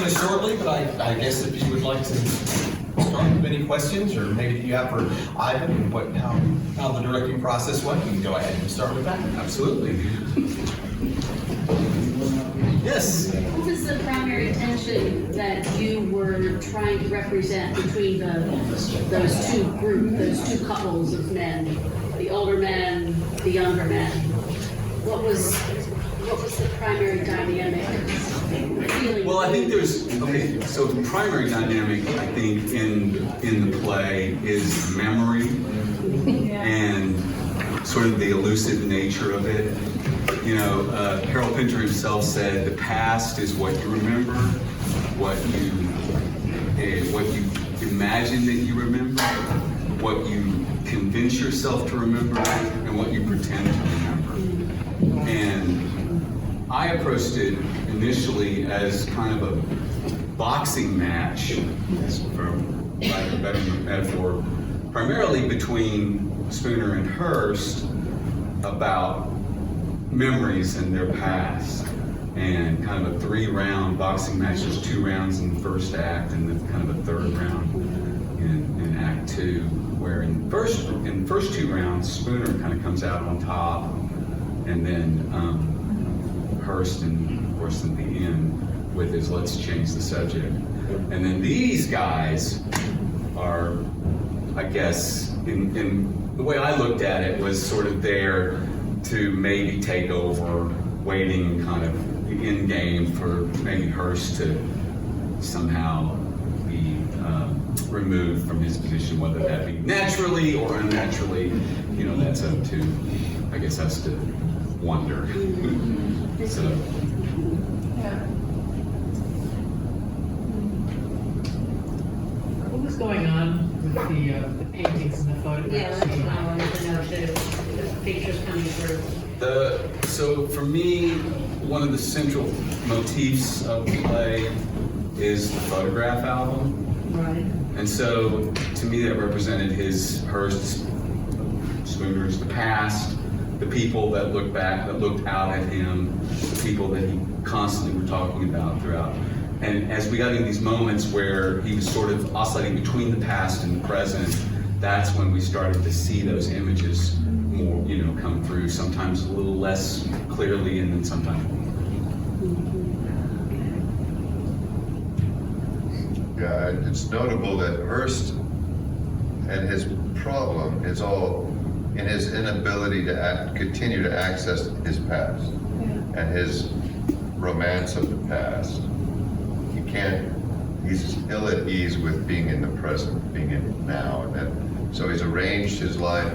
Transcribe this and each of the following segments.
just shortly, but I guess if you would like to start with any questions, or maybe you have for Ivan and how the directing process went, you can go ahead and start with that. Absolutely. Yes. What was the primary tension that you were trying to represent between those two couples of men, the older men, the younger men? What was the primary dynamic? Well, I think so the primary dynamic, I think, in the play is memory and sort of the elusive nature of it. You know, Harold Pinter himself said, the past is what you remember, what you imagine that you remember, what you convince yourself to remember, and what you pretend to remember. And I approached it initially as kind of a boxing match, for lack of a better metaphor, primarily between Spooner and Hearst about memories in their past, and kind of a 3-round boxing match. There's 2 rounds in the first act, and then kind of a 3rd round in Act 2, where in the first 2 rounds, Spooner kind of comes out on top, and then Hearst, and of course, in the end, with his "let's change the subject." And then these guys are, I guess, in the way I looked at it, was sort of there to maybe take over, waiting kind of the end game for maybe Hearst to somehow be removed from his position, whether that be naturally or unnaturally. You know, that's up to, I guess, us to wonder. So. Yeah. What was going on with the paintings and the photographs? Yeah, that's what I wanted to know too. The pictures coming through. So for me, one of the central motifs of the play is the photograph album. Right. And so to me that represented Hearst's, Spooner's, the past, the people that looked back, that looked out at him, the people that he constantly were talking about throughout. And as we got in these moments where he was sort of oscillating between the past and the present, that's when we started to see those images more, come through, sometimes a little less clearly, and then sometimes more. Yeah, it's notable that Hearst and his problem is all in his inability to continue to access his past and his romance of the past. He's ill at ease with being in the present, being in it now, and then, so he's arranged his life.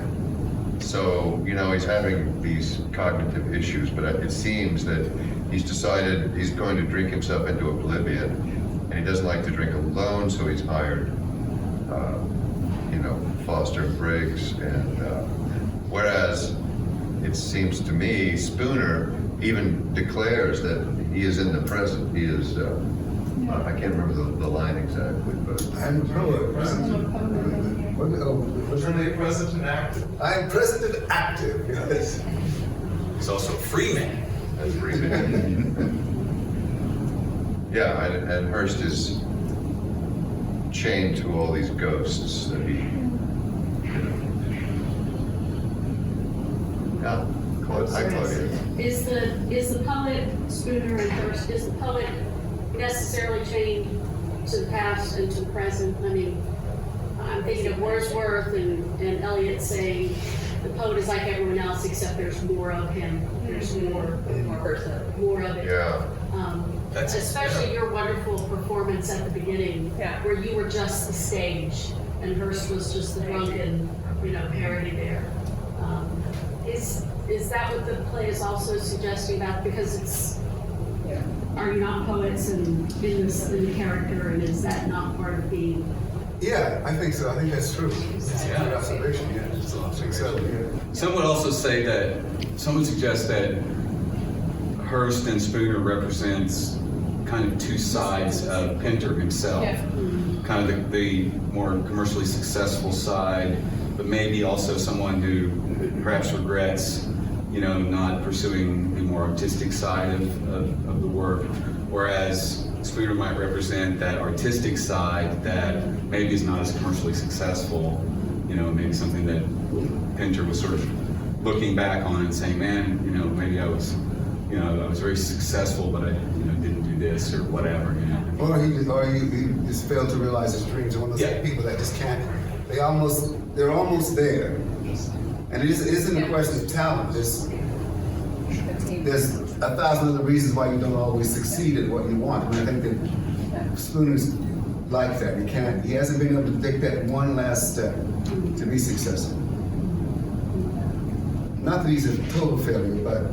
So, he's having these cognitive issues, but it seems that he's decided he's going to drink himself into oblivion, and he doesn't like to drink alone, so he's hired, Foster and Briggs, and whereas it seems to me, Spooner even declares that he is in the present. He is, I can't remember the line exactly, but... I'm a poet. What's her name? Present and active. I am present and active, yes. He's also a free man. As free man. Yeah, and Hearst is chained to all these ghosts that he, Yeah, hi Claudia. Is the poet Spooner and Hearst, is the poet necessarily chained to the past and to the present? I mean, I'm thinking of Wordsworth and Eliot saying the poet is like everyone else except there's more of him. There's more of it. Yeah. Especially your wonderful performance at the beginning, where you were just the stage and Hearst was just the drunken, parody there. Is that what the play is also suggesting about? Because it's, are you not poets in the character, and is that not part of being? Yeah, I think so. I think that's true. It's a good observation, yeah. I think so, yeah. Some would also say that, some would suggest that Hearst and Spooner represents kind of 2 sides of Pinter himself. Yeah. Kind of the more commercially successful side, but maybe also someone who perhaps regrets, not pursuing the more artistic side of the work, whereas Spooner might represent that artistic side that maybe is not as commercially successful, maybe something that Pinter was sort of looking back on and saying, man, maybe I was very successful, but I, didn't do this or whatever, Or he just failed to realize his dreams. One of those people that just can't. They're almost there, and it isn't a question of talent. There's 1,000 other reasons why you don't always succeed at what you want. And I think that Spooner's like that. He hasn't been able to take that one last step to be successful. Not that he's a total failure, but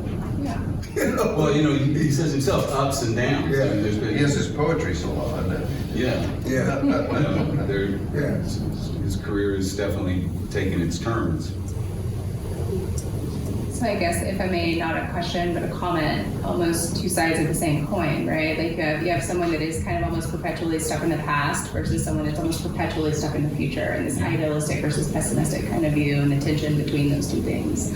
Well, he says himself ups and downs. Yeah. I mean, there's been, He has his poetry salon. yeah. yeah. His career is definitely taking its turns. So I guess, if I may, not a question, but a comment, almost two sides of the same coin, right? Like you have someone that is kind of almost perpetually stuck in the past versus someone that's almost perpetually stuck in the future, and this idealistic versus pessimistic kind of view, and the tension between those two things.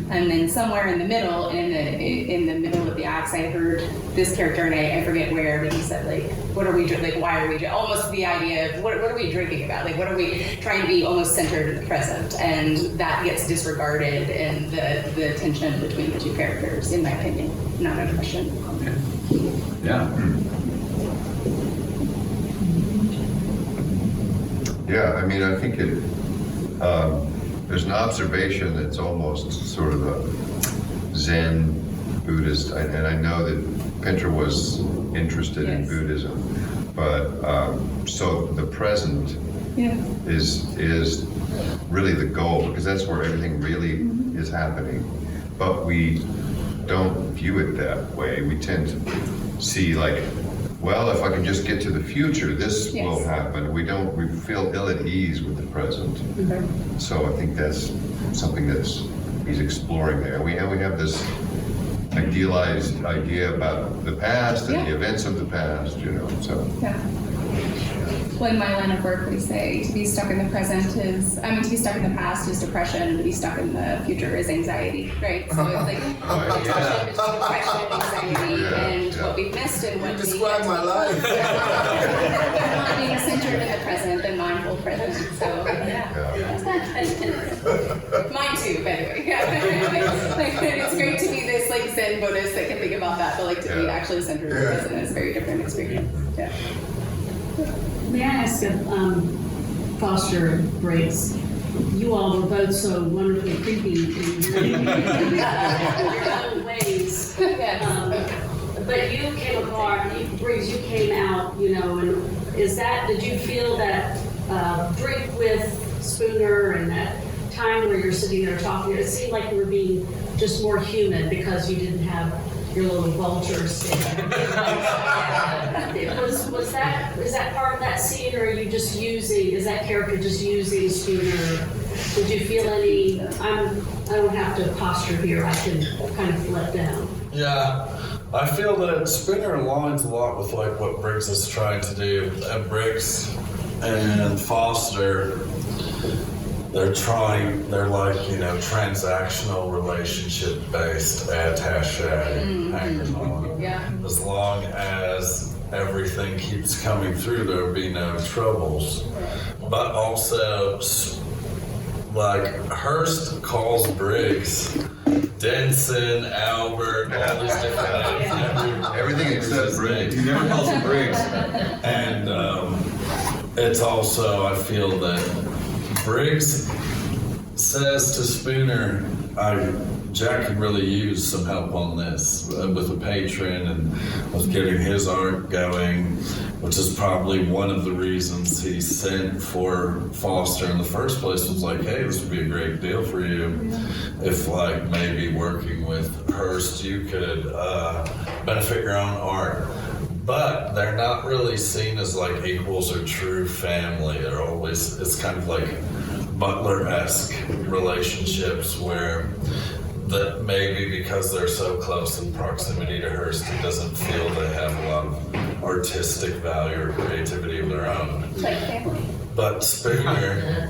And then somewhere in the middle, in the middle of the acts, I heard this character, and I forget where, but he said, like, what are we like? Why are we almost the idea of what are we drinking about? Like, what are we trying to be almost centered in the present? And that gets disregarded in the tension between the two characters, in my opinion. Not a question. Yeah. Yeah, I mean, I think there's an observation that's almost sort of a Zen Buddhist, and I know that Pinter was interested in Yes. Buddhism, but so the present is really the goal, because that's where everything really is happening. But we don't view it that way. We tend to see, like, well, if I can just get to the future, this will happen. We feel ill at ease with the present. So I think that's something that's he's exploring there. We have this idealized idea about the past and the events of the past, so. Yeah. Well, in my line of work, we say to be stuck in the present to be stuck in the past is depression, and to be stuck in the future is anxiety, right? So it's like tension between depression and anxiety, and what we've missed and what Describe my life. not being centered in the present and mindful present. So mine too, by the way. Like, it's great to be this like Zen Buddhist that can think about that, but like to be actually centered in the present is a very different experience. Yeah. May I ask Foster and Briggs, you all were both so wonderfully creepy in your own ways. But you came apart, Briggs, you came out, and did you feel that drink with Spooner and that time where you're sitting there talking, it seemed like you were being just more human because you didn't have your little vulture sitting. Is that part of that scene, or are you just is that character just using Spooner? Did you feel any, I don't have to posture here, I can kind of let down? Yeah, I feel that Spooner aligns a lot with like what Briggs is trying to do. Briggs and Foster, they're like, transactional relationship based attaché hangers on. Yeah. As long as everything keeps coming through, there'll be no troubles. But also, like, Hearst calls Briggs Denson, Albert, all these different names. Everything except Briggs. He never calls him Briggs. And it's also, I feel that Briggs says to Spooner, Jack could really use some help on this with a patron and with getting his art going, which is probably one of the reasons he sent for Foster in the first place. Was like, hey, this would be a great deal for you if, like, maybe working with Hearst, you could benefit your own art. But they're not really seen as like equals or true family. They're always, it's kind of like Butler-esque relationships where that maybe because they're so close in proximity to Hearst, it doesn't feel they have a lot of artistic value or creativity of their own. Like family. But Spooner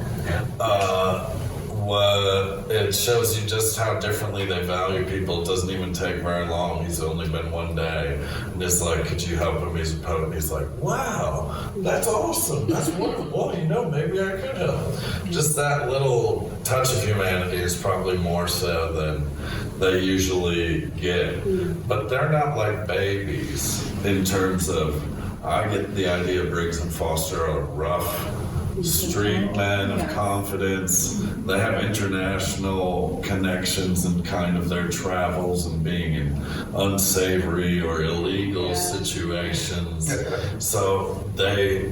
it shows you just how differently they value people. It doesn't even take very long. He's only been one day. And it's like, could you help him? He's a poet. And he's like, wow, that's awesome. That's wonderful. You know, maybe I could help. Just that little touch of humanity is probably more so than they usually get. But they're not like babies in terms of, I get the idea Briggs and Foster are rough street men of confidence. They have international connections and kind of their travels and being in unsavory or illegal situations. So they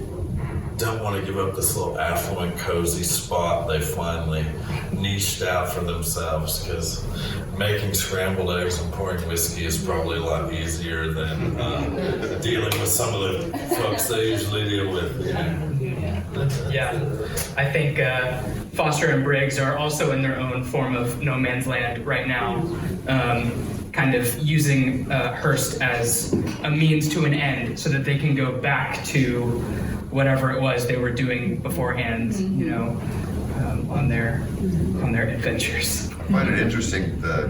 don't want to give up this little affluent, cozy spot they finally niched out for themselves, because making scrambled eggs and pouring whiskey is probably a lot easier than dealing with some of the folks they usually deal with. You know? Yeah, I think Foster and Briggs are also in their own form of no man's land right now, kind of using Hearst as a means to an end so that they can go back to whatever it was they were doing beforehand, you know, on their adventures. I find it interesting that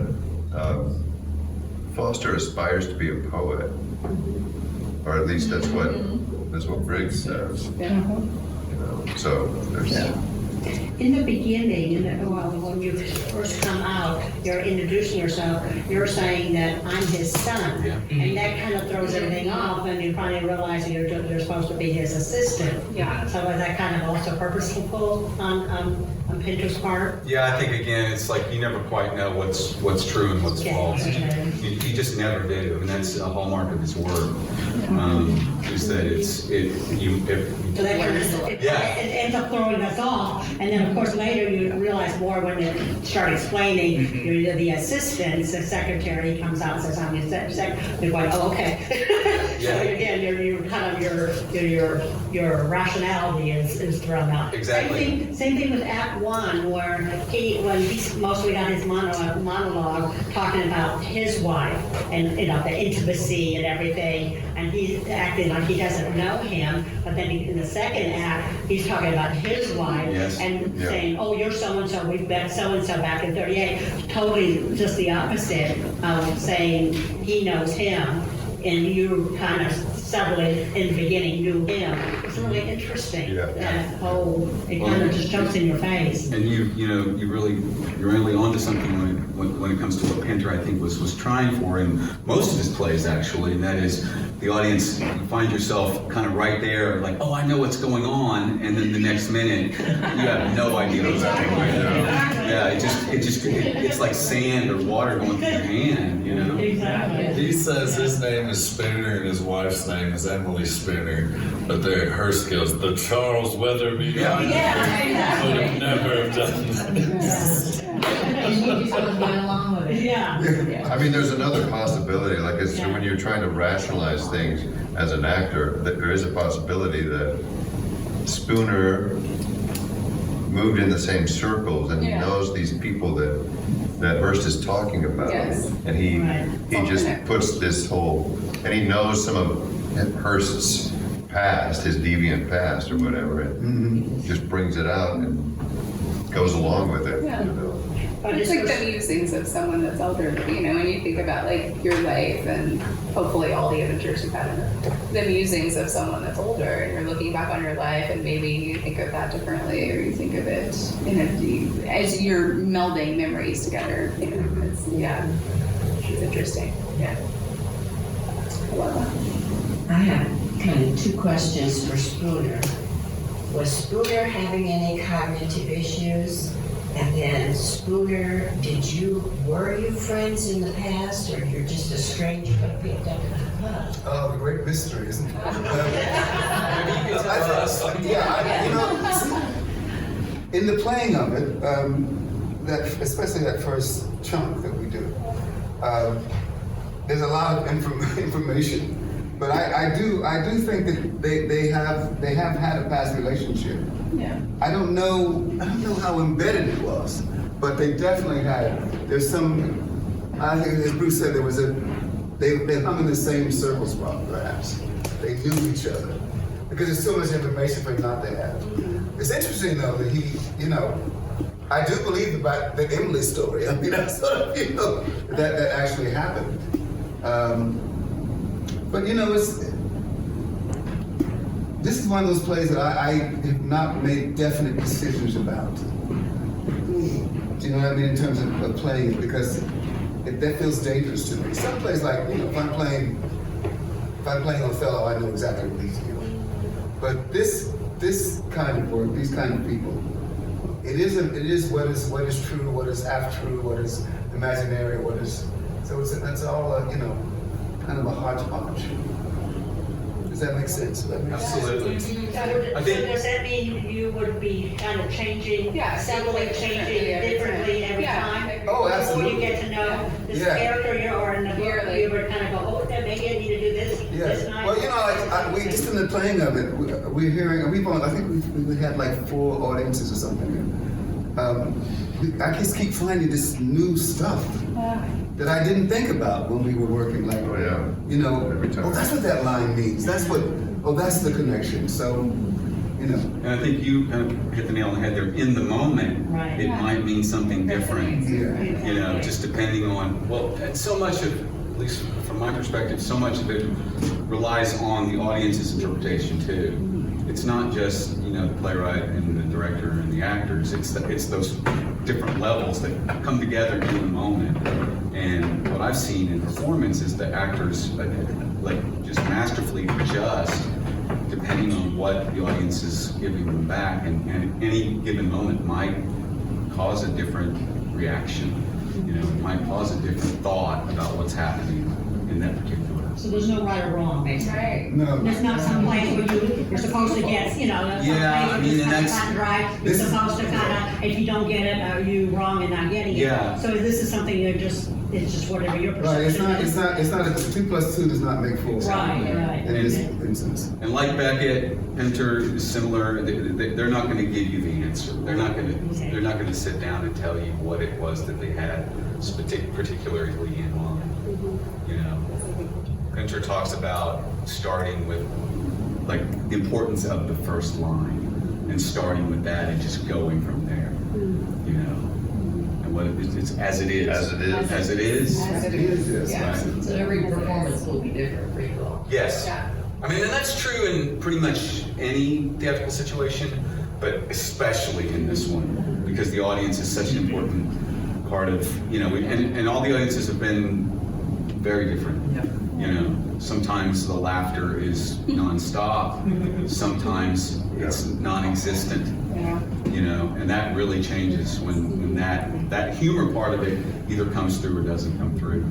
Foster aspires to be a poet, or at least that's what Briggs says. You know, so there's. In the beginning, when you first come out, you're introducing yourself, you're saying that I'm his son. And that kind of throws everything off, and you finally realize you're supposed to be his assistant. Yeah. So is that kind of also purposeful on Pinter's part? Yeah, I think again, it's like you never quite know what's true and what's false. He just never did. I mean, that's a hallmark of his work. Is that So that kind of, it ends up throwing us off, and then of course later you realize more when they start explaining. You're the assistant, the secretary comes out and says, "I'm your secretary." You're going, "Oh, okay." So again, you're kind of your rationality is thrown out. Exactly. Same thing with Act 1, where when he mostly got his monologue talking about his wife and the intimacy and everything, and he's acting like he doesn't know him, but then in the second act he's talking about his wife and saying, "Oh, you're so and so. We've met so and so back in '38." Totally just the opposite of saying he knows him, and you kind of subtly in the beginning knew him. It's really interesting. That whole, it kind of just jumps in your face. And you're really onto something when it comes to what Pinter, I think, was trying for in most of his plays, actually, and that is the audience, you find yourself kind of right there, like, oh, I know what's going on, and then the next minute you have no idea what's going on. Yeah, it's like sand or water going through your hand, you know. Exactly. He says his name is Spooner and his wife's name is Emily Spooner, but Hearst goes, the Charles Weatherby would have never have done this. I mean, there's another possibility, like when you're trying to rationalize things as an actor, that there is a possibility that Spooner moved in the same circles and he knows these people that Hearst is talking about. And he just puts this whole, and he knows some of Hearst's past, his deviant past or whatever, and just brings it out and goes along with it. You know? It's like the musings of someone that's older, you know, when you think about like your life and hopefully all the adventures you've had, the musings of someone that's older, and you're looking back on your life and maybe you think of that differently, or you think of it, as you're melding memories together, you know, it's interesting. Yeah. I love that. I have kind of two questions for Spooner. Was Spooner having any cognitive issues? And then Spooner, were you friends in the past, or you're just a stranger who picked up? Oh, the great mystery, isn't it? In the playing of it, especially that first chunk that we do, there's a lot of information. But I do think that they have had a past relationship. Yeah. I don't know how embedded it was, but they definitely had. There's some. I think, as Bruce said, they hung in the same circles, perhaps. They knew each other because there's so much information for him not to have. It's interesting though that he, I do believe about the Emily story. I mean, that's sort of, you know, that actually happened. But you know, this is one of those plays that I have not made definite decisions about. Do you know what I mean in terms of playing it? Because that feels dangerous to me. Some plays like, you know, if I'm playing Othello, I know exactly what he's doing. But this kind of work, these kind of people, it is what is true, what is half true, what is imaginary, what is, so it's all a, you know, kind of a hodgepodge. Does that make sense? Absolutely. So I think- does that mean you would be kind of changing, subtly changing differently every time? Oh, absolutely. Before you get to know this Yeah. character or in the book, you would kind of go, oh, maybe I need to do this Yeah. night. Well, you know, like, we just in the playing of it, we're hearing, I think we had like 4 audiences or something. I just keep finding this new stuff that I didn't think about when we were working. Like, Oh, yeah. you know, Every time. oh, that's what that line means. That's the connection. So, you know. And I think you kind of hit the nail on the head there. In the moment, Right. it might mean something different. Yeah. You know, just depending on, well, and so much of, at least from my perspective, so much of it relies on the audience's interpretation too. It's not just, you know, the playwright and the director and the actors, it's those different levels that come together in the moment. And what I've seen in performance is the actors like just masterfully adjust depending on what the audience is giving them back, and any given moment might cause a different reaction. You know, it might cause a different thought about what's happening in that particular. So there's no right or wrong, basically. Right. No. There's not some place where you're supposed to get, you know, some Yeah, I place mean, where and it's that's- cut and dry. You're This is- supposed to kind of, if you don't get it, are you wrong in not getting it? Yeah. So this is something it's just whatever your Right, perception it's not, is. 2 + 2 does not make 4. Right. In this instance. And like Beckett, Pinter is similar. They're not going to give you the answer. They're not going to sit down and tell you what it was that they had particularly in mind. You know, Pinter talks about starting with like the importance of the first line and starting with that and just going from there. You know, and what it's as it is. As it is. As it is. As it is, is. yes. Yeah. So every performance will be different for you all. Yes. Yeah. I mean, and that's true in pretty much any theatrical situation, but especially in this one, because the audience is such an important part of, you know, and all the audiences have been very different. You know, sometimes the laughter is nonstop, sometimes it's non-existent. Yeah. You know, and that really changes when that humor part of it either comes through or doesn't come through,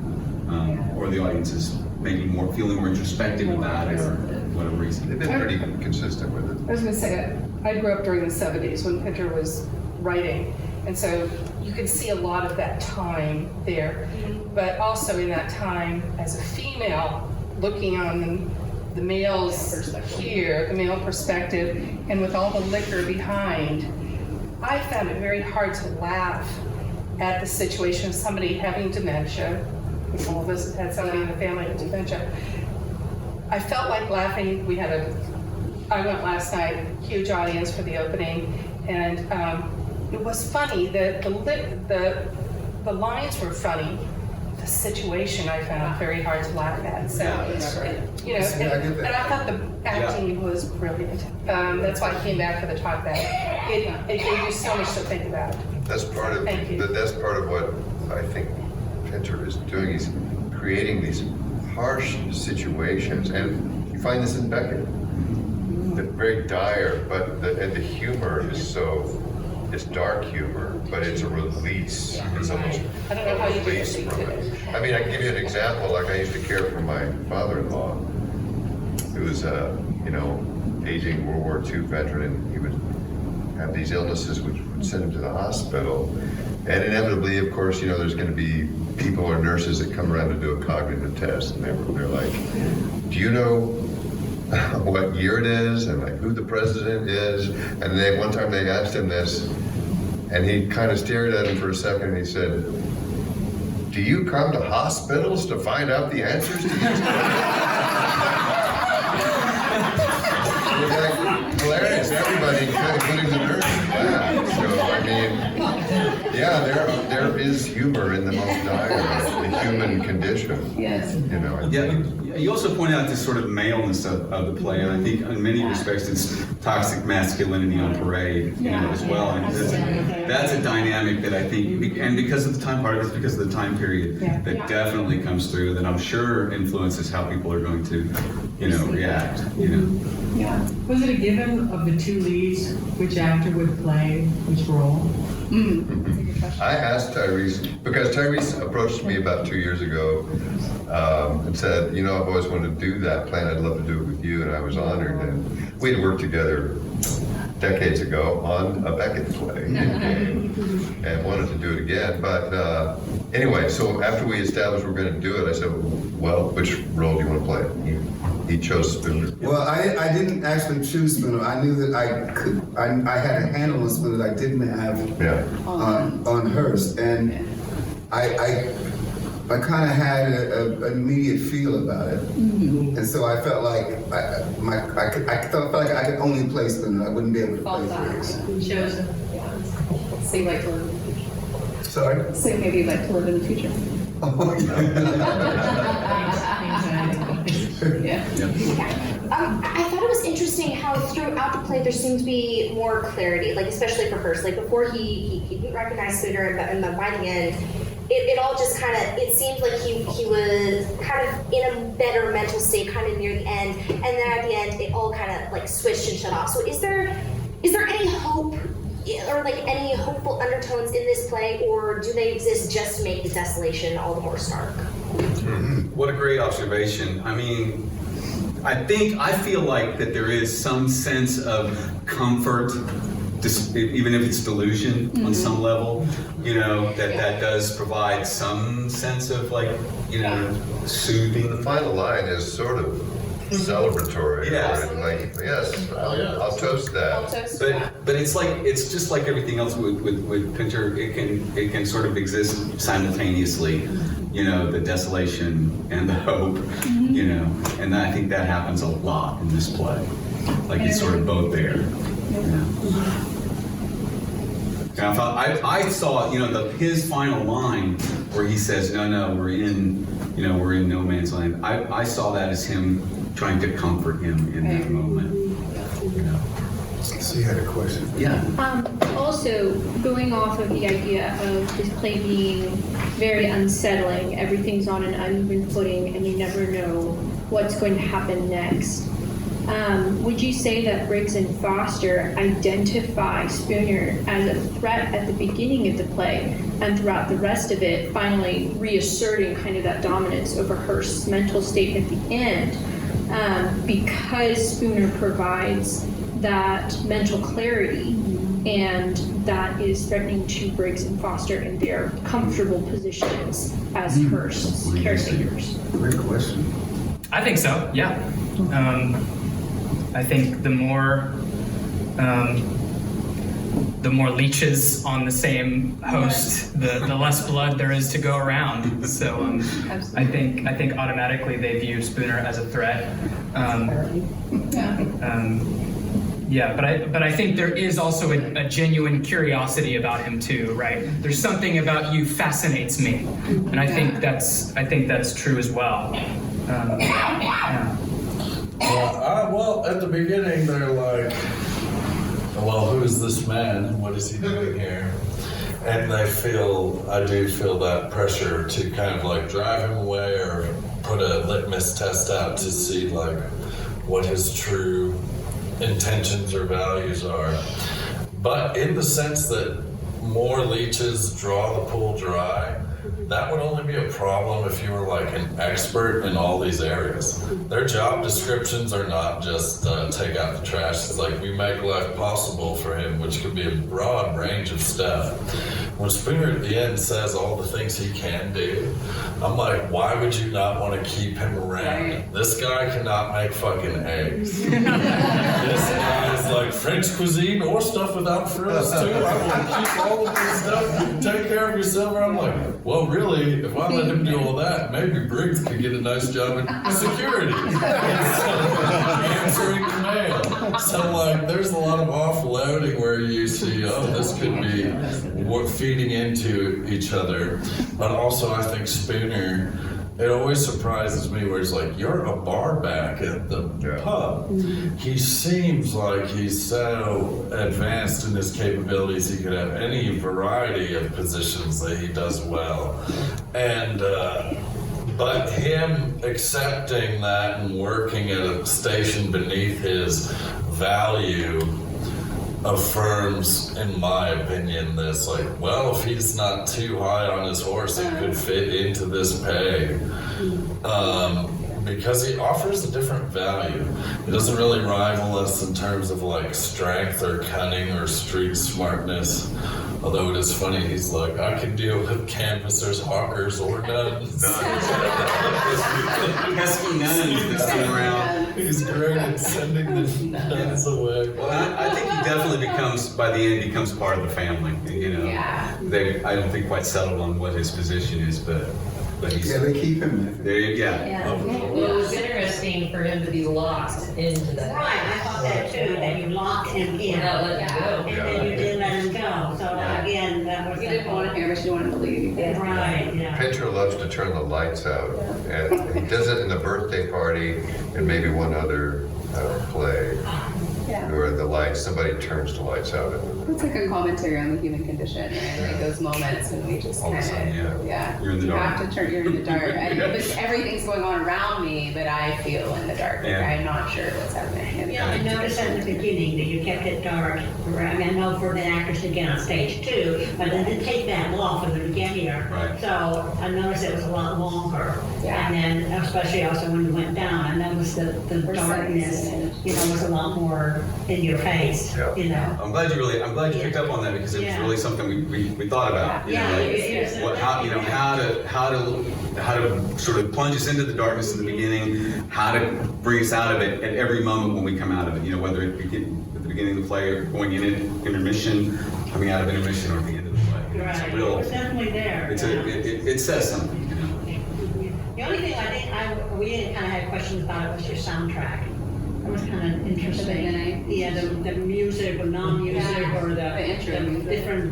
or the audience is maybe feeling more introspective about it, or whatever reason. They've been pretty consistent with it. I was going to say, I grew up during the 70s when Pinter was writing, and so you can see a lot of that time there. But also in that time, as a female, looking on the males here, the male perspective, and with all the liquor behind, I found it very hard to laugh at the situation of somebody having dementia. All of us have had somebody in the family with dementia. I felt like laughing. I went last night, huge audience for the opening, and it was funny. The lines were funny. The situation I found very hard to laugh at. So, you know, Yeah, I get and that. I thought the acting was brilliant. That's why I came back for the Talkback. It gave you so much to think about. That's part of, Thank you. that's part of what I think Pinter is doing. He's creating these harsh situations, and you find this in Beckett. The very dire, but the humor is it's dark humor, but it's a release. It's almost I don't know how you a do release it. from it. I mean, I can give you an example. Like, I used to care for my father-in-law, who was aging World War II veteran, and he would have these illnesses which would send him to the hospital. And inevitably, of course, there's going to be people or nurses that come around to do a cognitive test, and they're like, do you know what year it is, and like who the president is? And one time they asked him this, and he kind of stared at him for a second, and he said, do you come to hospitals to find out the answers to these questions? It was like hilarious. Everybody, including the nurse, laughed. So, I mean, Yeah, there is humor in the most dire of the human condition. Yes. You know. Yeah, you also point out this sort of maleness of the play, and I think in many respects it's toxic masculinity on parade, as well. And that's a dynamic that I think, and because of the time, part of it's because of the time period, that definitely comes through, that I'm sure influences how people are going to, react, Yeah. Was it a given of the two leads, which actor would play which role? I asked Tyrees, because Tyrees approached me about 2 years ago and said, I've always wanted to do that play and I'd love to do it with you, and I was honored. And we had worked together decades ago on a Beckett play and wanted to do it again. But anyway, so after we established we were going to do it, I said, well, which role do you want to play? He chose Spooner. Well, I didn't actually choose Spooner. I knew that I had a handle on Spooner that I didn't have on Hearst, and I kind of had an immediate feel about it, and so I felt like I felt like I could only play Spooner. I wouldn't be able to play Briggs. Chosen. So you'd like to live in the future. Sorry. So maybe you'd like to live in the future. Oh, Yeah. I thought it was interesting how throughout the play there seemed to be more clarity, like especially for Hearst. Like before he didn't recognize Spooner, and then by the end, it all just kind of, it seemed like he was kind of in a better mental state kind of near the end, and then at the end it all kind of like switched and shut off. So is there any hope or like any hopeful undertones in this play, or do they exist just to make the desolation all the more stark? What a great observation. I mean, I feel like that there is some sense of comfort, even if it's delusion on some level, that does provide some sense of soothing. The final line is sort of celebratory. Yes. Like, yes, I'll toast that. But it's just like everything else with Pinter. It can sort of exist simultaneously. The desolation and the hope. And I think that happens a lot in this play. Like it's sort of both there. And I saw his final line where he says, "No, we're in no man's land." I saw that as him trying to comfort him in that moment. So you had a question? Yeah. Also, going off of the idea of this play being very unsettling, everything's on an uneven footing, and you never know what's going to happen next. Would you say that Briggs and Foster identify Spooner as a threat at the beginning of the play, and throughout the rest of it, finally reasserting kind of that dominance over Hearst's mental state at the end, because Spooner provides that mental clarity, and that is threatening to Briggs and Foster in their comfortable positions as Hearst's caretakers? Great question. I think so, yeah. I think the more leeches on the same host, the less blood there is to go around. So I think automatically they view Spooner as a threat. But I think there is also a genuine curiosity about him too, right? There's something about you fascinates me, and I think that's true as well. Well, at the beginning, they're like, well, who is this man? What is he doing here? And I do feel that pressure to kind of like drive him away or put a litmus test out to see like what his true intentions or values are. But in the sense that more leeches draw the pool dry, that would only be a problem if you were like an expert in all these areas. Their job descriptions are not just take out the trash. It's like we make life possible for him, which could be a broad range of stuff. When Spooner at the end says all the things he can do, I'm like, why would you not want to keep him around? Right. This guy cannot make fucking eggs. This guy is like French cuisine or stuff without frills too. I want to keep all of this stuff. Take care of yourself. And I'm like, well, really, if I let him do all that, maybe Briggs could get a nice job in security. And answering mail. So like, there's a lot of offloading where you see, oh, this could be feeding into each other. But also, I think Spooner, it always surprises me where he's like, you're a bar back at the pub. He seems like he's so advanced in his capabilities, he could have any variety of positions that he does well. And, but him accepting that and working at a station beneath his value affirms, in my opinion, this, like, well, if he's not too high on his horse, it could fit into this peg. Because he offers a different value. He doesn't really rival us in terms of like strength or cunning or street smartness. Although it is funny, he's like, I can deal with canvassers, hawkers, or nuns. Pesky nuns this time around. He's great at sending the nuns away. Well, I think he definitely becomes, by the end, becomes part of the family. You know, I don't think quite settled on what his position is, but he's, Yeah, they keep him. there you go. Well, it was interesting for him to be locked into that. Right, I thought that too, that you locked him in. Not let him go. And then you didn't let him go, so again, that was. You didn't want him here, but you wanted to leave. Right, yeah. Pinter loves to turn the lights out, and he does it in the birthday party and maybe one other play. Where the lights, somebody turns the lights out. It's like a commentary on the human condition, right? Like those moments, and we just kind of, You're in the dark. have to turn. You're in the dark. Everything's going on around me, but I feel in the dark. Like I'm not sure what's happening. Yeah, I noticed at the beginning that you kept it dark. I mean, I know for the actors to get on stage too, but it didn't take that long for them to get here. Right. So I noticed it was a lot longer. Yeah. And then, especially also when you went down, I noticed the darkness, you know, was a lot more in your face, you know. I'm glad you picked up on that because it was really something we thought about. You know, like how to sort of plunge us into the darkness in the beginning, how to bring us out of it at every moment when we come out of it. You know, whether it begin at the beginning of the play or going in it, intermission, coming out of intermission, or at the end of the play. Right. It's a real. It's definitely there. It says something. You know. The only thing we didn't kind of have questions about it was your soundtrack. It was kind of interesting. Yeah, the music or non-music or the different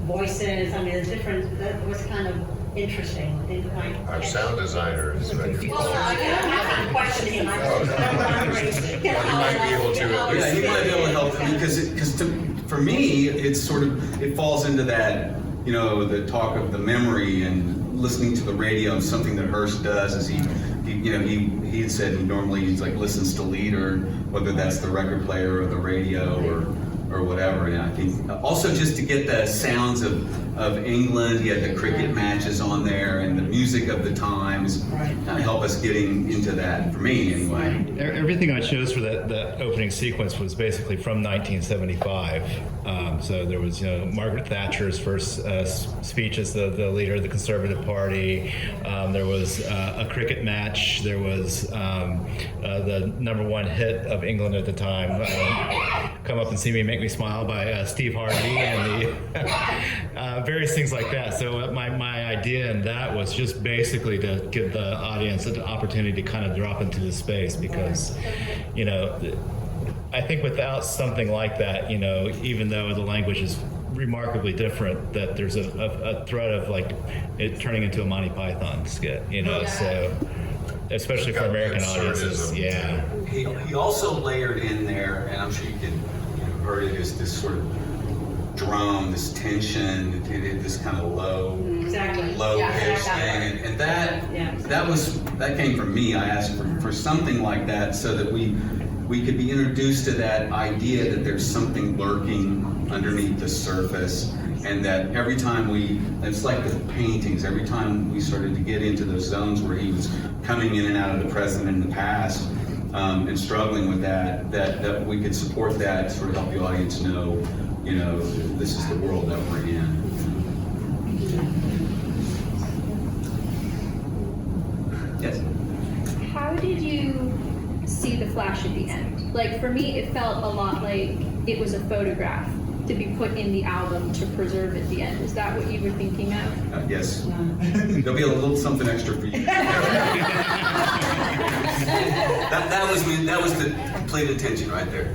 voices. I mean, it's different. That was kind of interesting. Our sound designer is very Well, I'm not questioning him. I'm just He might be able to at least. Yeah, he might be able to help because for me, it's sort of, it falls into that, you know, the talk of the memory and listening to the radio, and something that Hearst does is he had said he's like listens to leader, whether that's the record player or the radio or whatever. And I think also just to get the sounds of England, he had the cricket matches on there and the music of the times, kind of help us getting into that, for me anyway. Everything I chose for that opening sequence was basically from 1975. So there was, Margaret Thatcher's first speech as the leader of the Conservative Party. There was a cricket match. There was the #1 hit of England at the time, "Come Up and See Me, Make Me Smile" by Steve Harvey, and the various things like that. So my idea in that was just basically to give the audience an opportunity to kind of drop into the space, because, I think without something like that, even though the language is remarkably different, that there's a threat of like it turning into a Monty Python skit, so especially for American audiences. Yeah. He also layered in there, and I'm sure you heard it, is this sort of drum, this tension, this kind of low pitch thing, and that came from me. I asked for something like that so that we could be introduced to that idea that there's something lurking underneath the surface, and that every time it's like the paintings, every time we started to get into those zones where he was coming in and out of the present and the past, and struggling with that we could support that, sort of help the audience know, this is the world that we're in. Yes? How did you see the flash at the end? Like, for me, it felt a lot like it was a photograph to be put in the album to preserve at the end. Is that what you were thinking of? Yes. There'll be a little something extra for you. that was complete attention right there.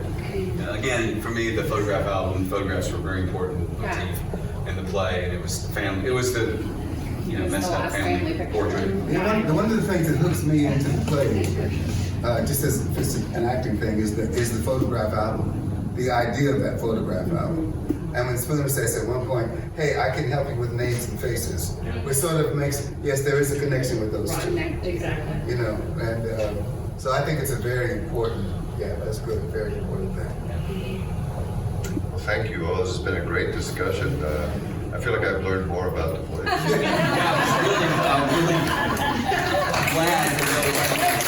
Again, for me, the photograph album, photographs were very important motif in the play, and it was the family. It was the messed up family portrait. One of the things that hooks me into the play, just as an acting thing, is the photograph album. The idea of that photograph album. And when Spooner says at one point, "Hey, I can help you with names and faces," which sort of makes, yes, there is a connection with those two. Exactly. And so I think it's a very important, that's good, very important thing. Well, thank you all. This has been a great discussion. I feel like I've learned more about the play. I'm really glad.